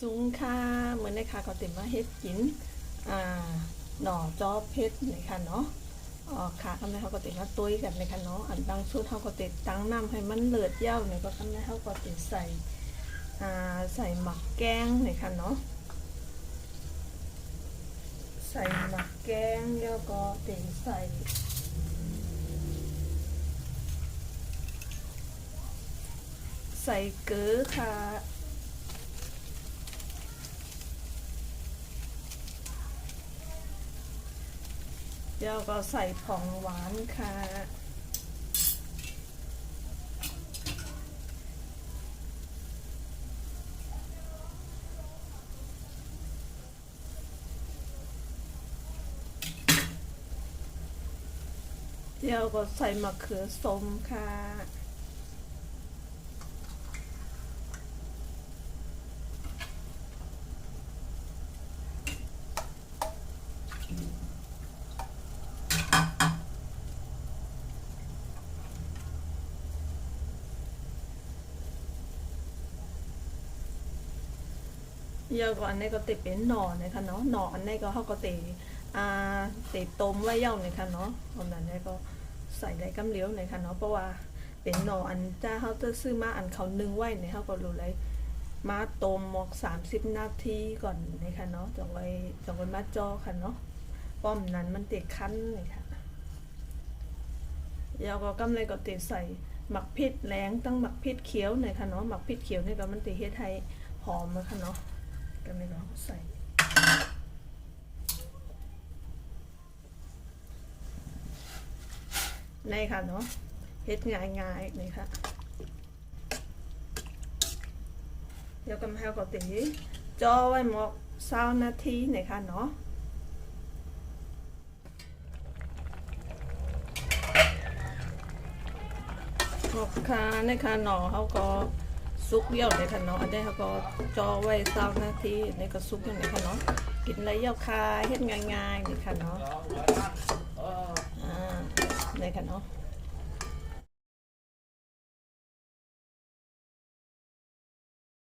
สูงค่ะเหมือนในค่ะก็ติดมาเฮ็ดกินหน่อจอเพชรนี่ค่ะเนาะค่ะทำให้เขาก็ติดมาตุ้ยกันเลยค่ะเนาะอันบางชุดเขาก็ติดตั้งน้ำให้มันเลือดเย้าเนี่ยก็ทำให้เขาก็ติดใส่หมักแกงนี่ค่ะเนาะใส่หมักแกงแล้วก็ติดใส่เกลือค่ะแล้วก็ใส่ผงหวานค่ะแล้วก็ใส่มะเขือส้มค่ะเยอะกว่าอันนี้ก็ติดเป็นหน่อนะคะเนาะหน่ออันนี้ก็เขาก็ติดต้มไว้เย่าเลยค่ะเนาะอันนั้นก็ใส่ในกำเลี้ยวเลยค่ะเนาะเพราะว่าเป็นหน่ออันจ้าเขาจะซื้อมาอันเขานึ่งไว้เนี่ยเขาก็รู้เลยมาต้มหมก30 นาทีก่อนนะคะเนาะจังไว้มาจอค่ะเนาะป้อมนั้นมันติดคั้นเลยค่ะแล้วก็กำเลยก็ติดใส่หมักพริกแรงตั้งหมักพริกเขียวเลยค่ะเนาะหมักพริกเขียวนี่ก็มันติดเฮ็ดให้หอมเลยค่ะเนาะก็ไม่ต้องใส่นี่ค่ะเนาะเฮ็ดง่ายๆนี่ค่ะเดี๋ยวกำแพงก็ตีจ่อไว้หมก20 นาทีนี่ค่ะเนาะหมกค่ะนี่ค่ะหน่อเขาก็ซุกเยี่ยวเลยค่ะเนาะอันนี้เขาก็จ่อไว้20 นาทีนี่ก็ซุกอย่างนี้ค่ะเนาะกินอะไรเยี่ยวคายเฮ็ดง่ายๆนี่ค่ะเนาะนี่ค่ะเนาะ